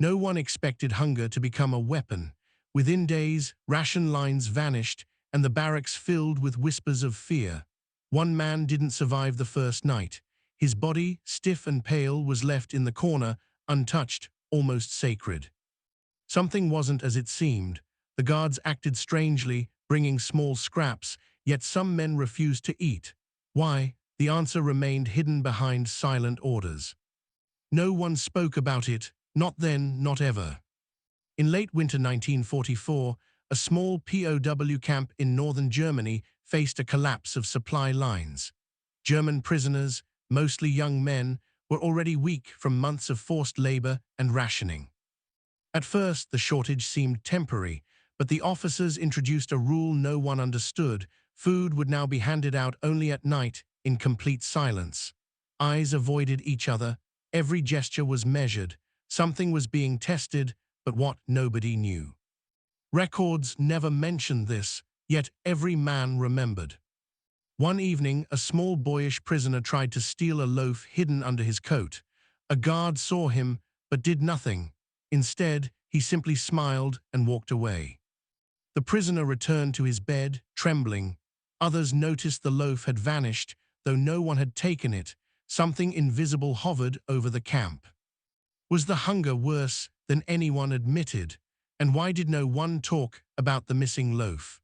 No one expected hunger to become a weapon. Within days, ration lines vanished and the barracks filled with whispers of fear. One man didn't survive the first night. His body, stiff and pale, was left in the corner, untouched, almost sacred. Something wasn't as it seemed. The guards acted strangely, bringing small scraps, yet some men refused to eat. Why? The answer remained hidden behind silent orders. No one spoke about it, not then, not ever. In late winter 1944, a small POW camp in northern Germany faced a collapse of supply lines. German prisoners, mostly young men, were already weak from months of forced labor and rationing. At first, the shortage seemed temporary, but the officers introduced a rule no one understood. Food would now be handed out only at night, in complete silence. Eyes avoided each other. Every gesture was measured. Something was being tested, but what, nobody knew. Records never mentioned this, yet every man remembered. One evening, a small boyish prisoner tried to steal a loaf hidden under his coat. A guard saw him, but did nothing. Instead, he simply smiled and walked away. The prisoner returned to his bed, trembling. Others noticed the loaf had vanished, though no one had taken it. Something invisible hovered over the camp. Was the hunger worse than anyone admitted? And why did no one talk about the missing loaf?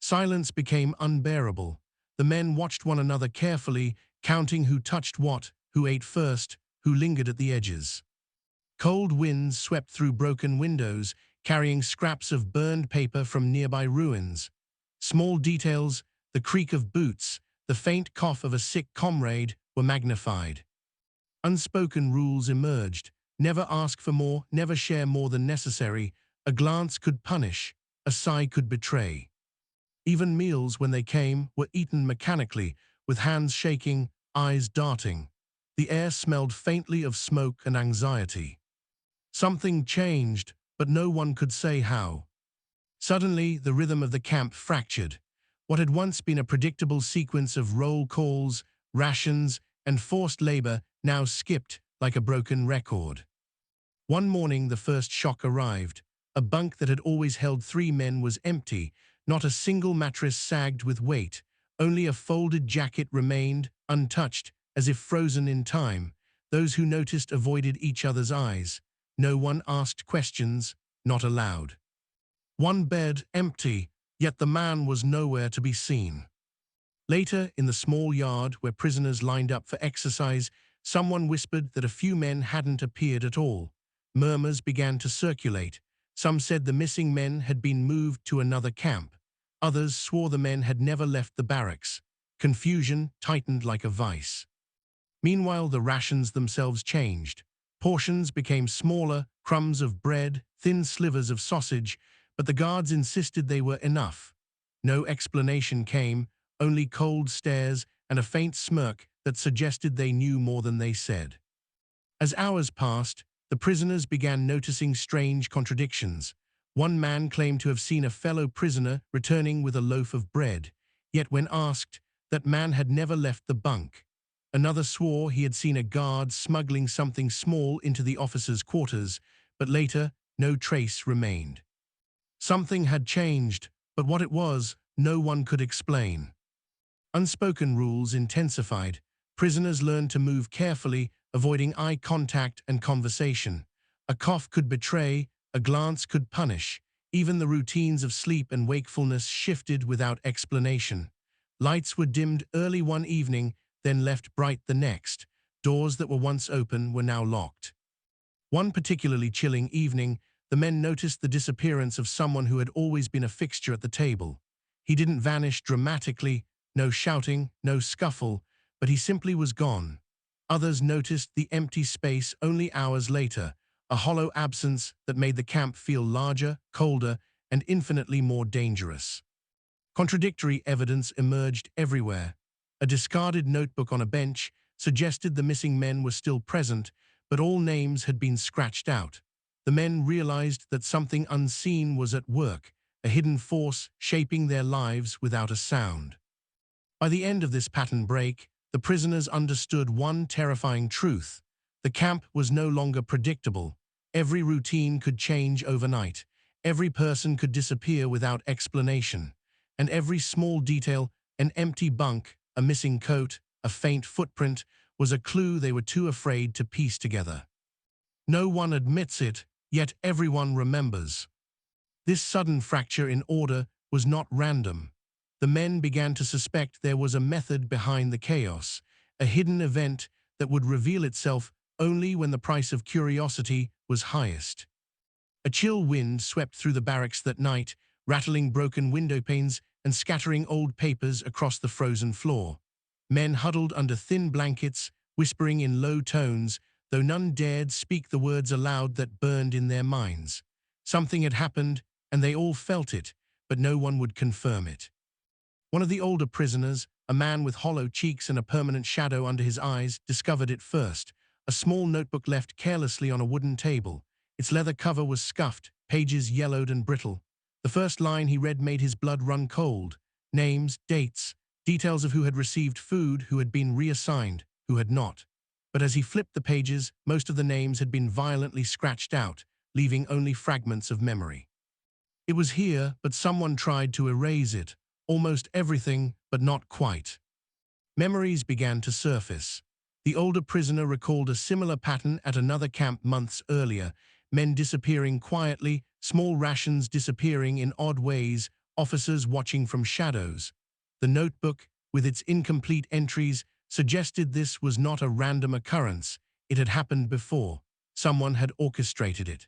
Silence became unbearable. The men watched one another carefully, counting who touched what, who ate first, who lingered at the edges. Cold winds swept through broken windows, carrying scraps of burned paper from nearby ruins. Small details, the creak of boots, the faint cough of a sick comrade, were magnified. Unspoken rules emerged. Never ask for more, never share more than necessary. A glance could punish, a sigh could betray. Even meals, when they came, were eaten mechanically, with hands shaking, eyes darting. The air smelled faintly of smoke and anxiety. Something changed, but no one could say how. Suddenly, the rhythm of the camp fractured. What had once been a predictable sequence of roll calls, rations, and forced labor now skipped like a broken record. One morning, the first shock arrived. A bunk that had always held 3 men was empty. Not a single mattress sagged with weight. Only a folded jacket remained, untouched, as if frozen in time. Those who noticed avoided each other's eyes. No one asked questions, not aloud. One bed empty, yet the man was nowhere to be seen. Later, in the small yard where prisoners lined up for exercise, someone whispered that a few men hadn't appeared at all. Murmurs began to circulate. Some said the missing men had been moved to another camp. Others swore the men had never left the barracks. Confusion tightened like a vice. Meanwhile, the rations themselves changed. Portions became smaller, crumbs of bread, thin slivers of sausage, but the guards insisted they were enough. No explanation came, only cold stares and a faint smirk that suggested they knew more than they said. As hours passed, the prisoners began noticing strange contradictions. One man claimed to have seen a fellow prisoner returning with a loaf of bread, yet when asked, that man had never left the bunk. Another swore he had seen a guard smuggling something small into the officers' quarters, but later, no trace remained. Something had changed, but what it was, no one could explain. Unspoken rules intensified. Prisoners learned to move carefully, avoiding eye contact and conversation. A cough could betray, a glance could punish. Even the routines of sleep and wakefulness shifted without explanation. Lights were dimmed early one evening, then left bright the next. Doors that were once open were now locked. One particularly chilling evening, the men noticed the disappearance of someone who had always been a fixture at the table. He didn't vanish dramatically, no shouting, no scuffle, but he simply was gone. Others noticed the empty space only hours later, a hollow absence that made the camp feel larger, colder, and infinitely more dangerous. Contradictory evidence emerged everywhere. A discarded notebook on a bench suggested the missing men were still present, but all names had been scratched out. The men realized that something unseen was at work, a hidden force shaping their lives without a sound. By the end of this pattern break, the prisoners understood one terrifying truth. The camp was no longer predictable. Every routine could change overnight. Every person could disappear without explanation. And every small detail, an empty bunk, a missing coat, a faint footprint, was a clue they were too afraid to piece together. No one admits it, yet everyone remembers. This sudden fracture in order was not random. The men began to suspect there was a method behind the chaos, a hidden event that would reveal itself only when the price of curiosity was highest. A chill wind swept through the barracks that night, rattling broken window panes and scattering old papers across the frozen floor. Men huddled under thin blankets, whispering in low tones, though none dared speak the words aloud that burned in their minds. Something had happened, and they all felt it, but no one would confirm it. One of the older prisoners, a man with hollow cheeks and a permanent shadow under his eyes, discovered it first. A small notebook left carelessly on a wooden table. Its leather cover was scuffed, pages yellowed and brittle. The first line he read made his blood run cold. Names, dates, details of who had received food, who had been reassigned, who had not. But as he flipped the pages, most of the names had been violently scratched out, leaving only fragments of memory. It was here, but someone tried to erase it. Almost everything, but not quite. Memories began to surface. The older prisoner recalled a similar pattern at another camp months earlier, men disappearing quietly, small rations disappearing in odd ways, officers watching from shadows. The notebook, with its incomplete entries, suggested this was not a random occurrence. It had happened before. Someone had orchestrated it.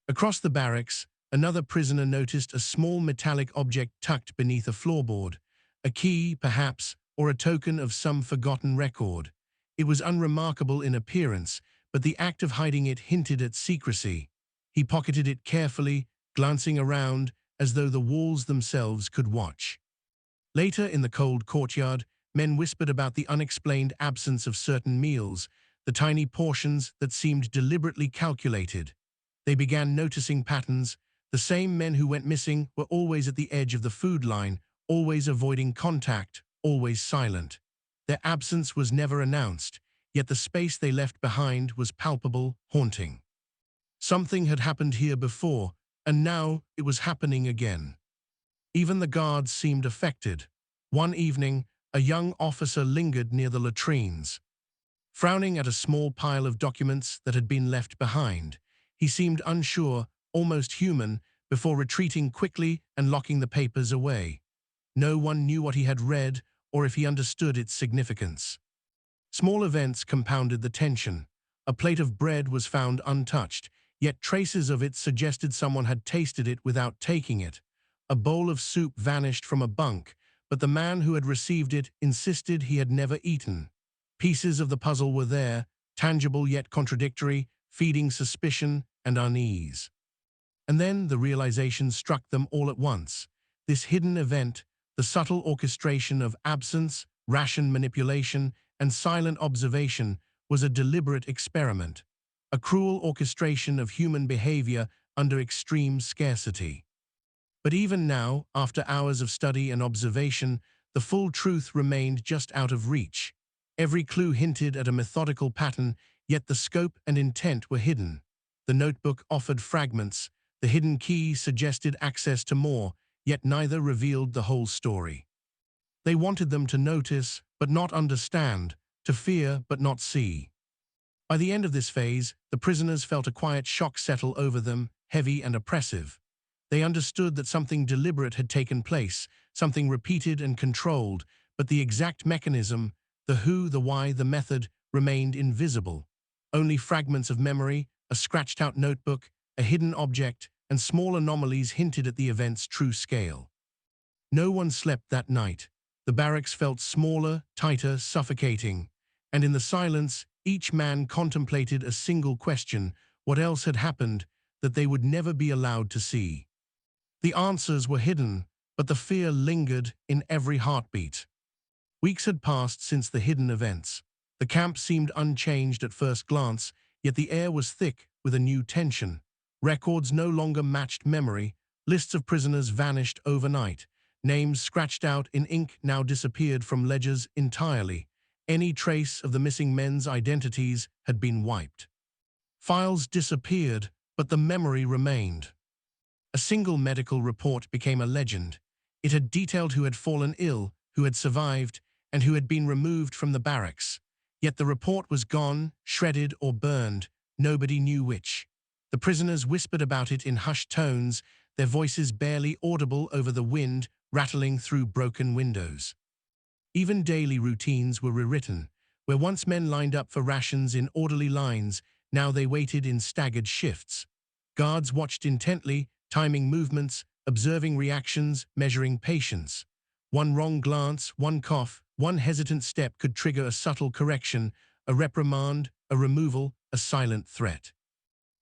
Across the barracks, another prisoner noticed a small metallic object tucked beneath a floorboard, a key, perhaps, or a token of some forgotten record. It was unremarkable in appearance, but the act of hiding it hinted at secrecy. He pocketed it carefully, glancing around as though the walls themselves could watch. Later in the cold courtyard, men whispered about the unexplained absence of certain meals, the tiny portions that seemed deliberately calculated. They began noticing patterns. The same men who went missing were always at the edge of the food line, always avoiding contact, always silent. Their absence was never announced, yet the space they left behind was palpable, haunting. Something had happened here before, and now it was happening again. Even the guards seemed affected. One evening, a young officer lingered near the latrines. Frowning at a small pile of documents that had been left behind, he seemed unsure, almost human, before retreating quickly and locking the papers away. No one knew what he had read or if he understood its significance. Small events compounded the tension. A plate of bread was found untouched, yet traces of it suggested someone had tasted it without taking it. A bowl of soup vanished from a bunk, but the man who had received it insisted he had never eaten. Pieces of the puzzle were there, tangible yet contradictory, feeding suspicion and unease. And then the realization struck them all at once. This hidden event, the subtle orchestration of absence, ration manipulation, and silent observation, was a deliberate experiment, a cruel orchestration of human behavior under extreme scarcity. But even now, after hours of study and observation, the full truth remained just out of reach. Every clue hinted at a methodical pattern, yet the scope and intent were hidden. The notebook offered fragments. The hidden key suggested access to more, yet neither revealed the whole story. They wanted them to notice, but not understand, to fear, but not see. By the end of this phase, the prisoners felt a quiet shock settle over them, heavy and oppressive. They understood that something deliberate had taken place, something repeated and controlled, but the exact mechanism, the who, the why, the method, remained invisible. Only fragments of memory, a scratched-out notebook, a hidden object, and small anomalies hinted at the event's true scale. No one slept that night. The barracks felt smaller, tighter, suffocating, and in the silence, each man contemplated a single question: what else had happened that they would never be allowed to see? The answers were hidden, but the fear lingered in every heartbeat. Weeks had passed since the hidden events. The camp seemed unchanged at first glance, yet the air was thick with a new tension. Records no longer matched memory. Lists of prisoners vanished overnight. Names scratched out in ink now disappeared from ledgers entirely. Any trace of the missing men's identities had been wiped. Files disappeared, but the memory remained. A single medical report became a legend. It had detailed who had fallen ill, who had survived, and who had been removed from the barracks. Yet the report was gone, shredded or burned, nobody knew which. The prisoners whispered about it in hushed tones, their voices barely audible over the wind rattling through broken windows. Even daily routines were rewritten. Where once men lined up for rations in orderly lines, now they waited in staggered shifts. Guards watched intently, timing movements, observing reactions, measuring patience. One wrong glance, one cough, one hesitant step could trigger a subtle correction, a reprimand, a removal, a silent threat.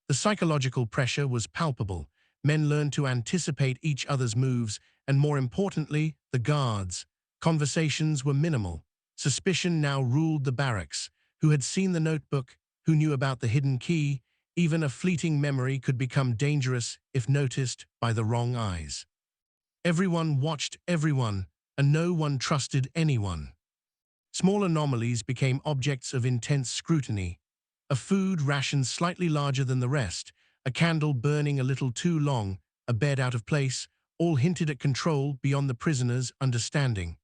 The psychological pressure was palpable. Men learned to anticipate each other's moves, and more importantly, the guards. Conversations were minimal. Suspicion now ruled the barracks. Who had seen the notebook? Who knew about the hidden key? Even a fleeting memory could become dangerous if noticed by the wrong eyes. Everyone watched everyone, and no one trusted anyone. Small anomalies became objects of intense scrutiny. A food ration slightly larger than the rest, a candle burning a little too long, a bed out of place, all hinted at control beyond the prisoners' understanding.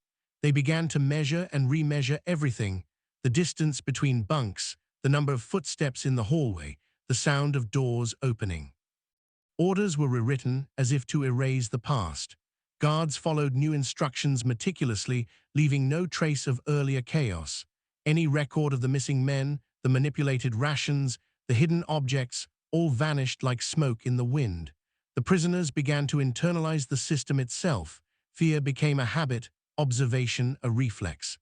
They began to measure and remeasure everything, the distance between bunks, the number of footsteps in the hallway, the sound of doors opening. Orders were rewritten as if to erase the past. Guards followed new instructions meticulously, leaving no trace of earlier chaos. Any record of the missing men, the manipulated rations, the hidden objects, all vanished like smoke in the wind. The prisoners began to internalize the system itself. Fear became a habit, observation a reflex.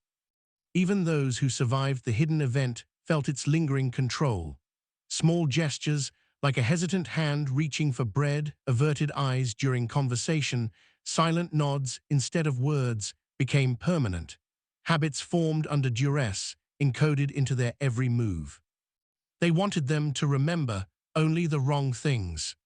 Even those who survived the hidden event felt its lingering control. Small gestures, like a hesitant hand reaching for bread, averted eyes during conversation, silent nods instead of words, became permanent. Habits formed under duress, encoded into their every move. They wanted them to remember only the wrong things.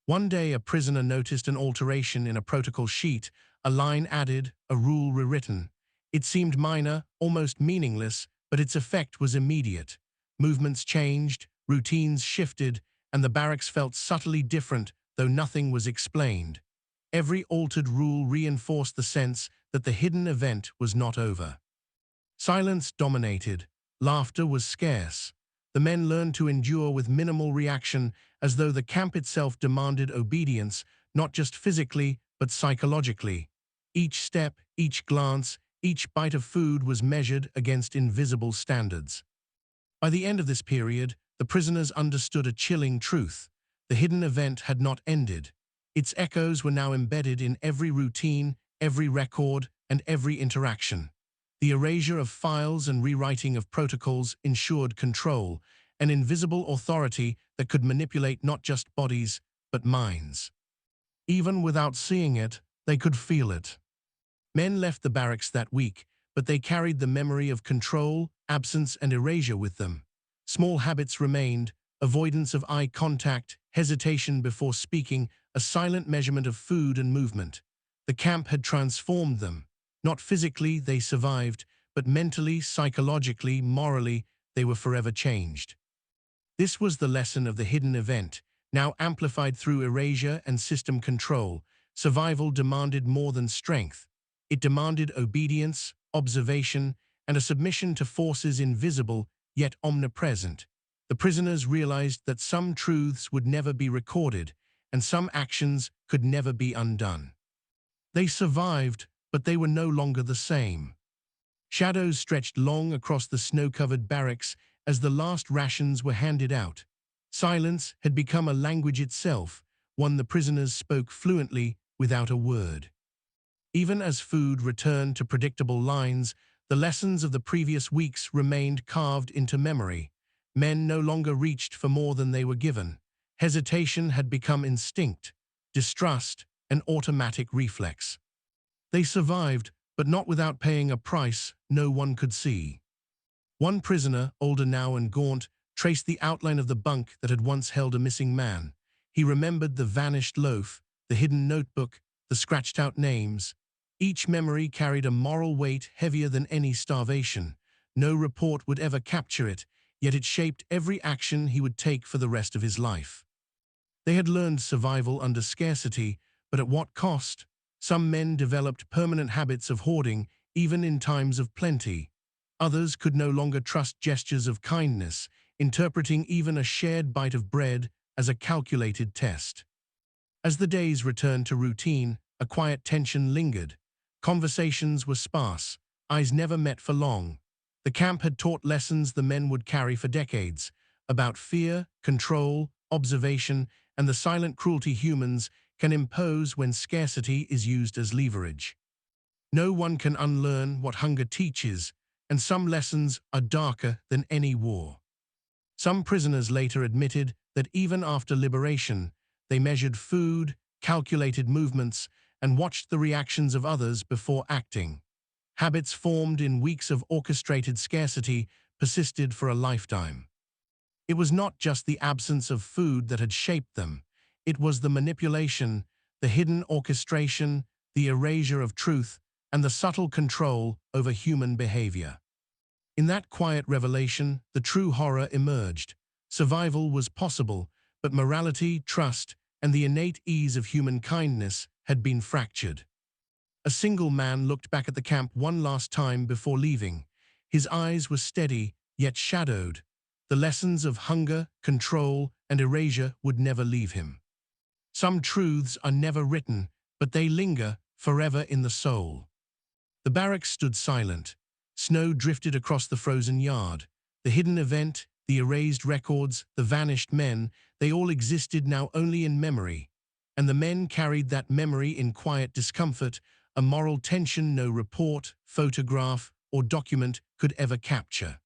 One day a prisoner noticed an alteration in a protocol sheet, a line added, a rule rewritten. It seemed minor, almost meaningless, but its effect was immediate. Movements changed, routines shifted, and the barracks felt subtly different, though nothing was explained. Every altered rule reinforced the sense that the hidden event was not over. Silence dominated. Laughter was scarce. The men learned to endure with minimal reaction, as though the camp itself demanded obedience, not just physically, but psychologically. Each step, each glance, each bite of food was measured against invisible standards. By the end of this period, the prisoners understood a chilling truth. The hidden event had not ended. Its echoes were now embedded in every routine, every record, and every interaction. The erasure of files and rewriting of protocols ensured control, an invisible authority that could manipulate not just bodies, but minds. Even without seeing it, they could feel it. Men left the barracks that week, but they carried the memory of control, absence, and erasure with them. Small habits remained: avoidance of eye contact, hesitation before speaking, a silent measurement of food and movement. The camp had transformed them. Not physically, they survived, but mentally, psychologically, morally, they were forever changed. This was the lesson of the hidden event, now amplified through erasure and system control. Survival demanded more than strength. It demanded obedience, observation, and a submission to forces invisible, yet omnipresent. The prisoners realized that some truths would never be recorded, and some actions could never be undone. They survived, but they were no longer the same. Shadows stretched long across the snow-covered barracks as the last rations were handed out. Silence had become a language itself, one the prisoners spoke fluently without a word. Even as food returned to predictable lines, the lessons of the previous weeks remained carved into memory. Men no longer reached for more than they were given. Hesitation had become instinct, distrust an automatic reflex. They survived, but not without paying a price no one could see. One prisoner, older now and gaunt, traced the outline of the bunk that had once held a missing man. He remembered the vanished loaf, the hidden notebook, the scratched-out names. Each memory carried a moral weight heavier than any starvation. No report would ever capture it. yet it shaped every action he would take for the rest of his life. They had learned survival under scarcity, but at what cost? Some men developed permanent habits of hoarding, even in times of plenty. Others could no longer trust gestures of kindness, interpreting even a shared bite of bread as a calculated test. As the days returned to routine, a quiet tension lingered. Conversations were sparse, eyes never met for long. The camp had taught lessons the men would carry for decades, about fear, control, observation, and the silent cruelty humans can impose when scarcity is used as leverage. No one can unlearn what hunger teaches, and some lessons are darker than any war. Some prisoners later admitted that even after liberation, they measured food, calculated movements, and watched the reactions of others before acting. Habits formed in weeks of orchestrated scarcity persisted for a lifetime. It was not just the absence of food that had shaped them. It was the manipulation, the hidden orchestration, the erasure of truth, and the subtle control over human behavior. In that quiet revelation, the true horror emerged. Survival was possible, but morality, trust, and the innate ease of human kindness had been fractured. A single man looked back at the camp one last time before leaving. His eyes were steady, yet shadowed. The lessons of hunger, control, and erasure would never leave him. Some truths are never written, but they linger forever in the soul. The barracks stood silent. Snow drifted across the frozen yard. The hidden event, the erased records, the vanished men, they all existed now only in memory. And the men carried that memory in quiet discomfort, a moral tension no report, photograph, or document could ever capture.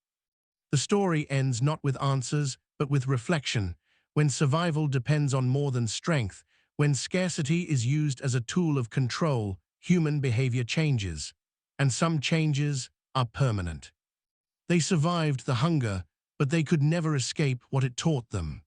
The story ends not with answers, but with reflection. When survival depends on more than strength, when scarcity is used as a tool of control, human behavior changes. And some changes are permanent. They survived the hunger, but they could never escape what it taught them.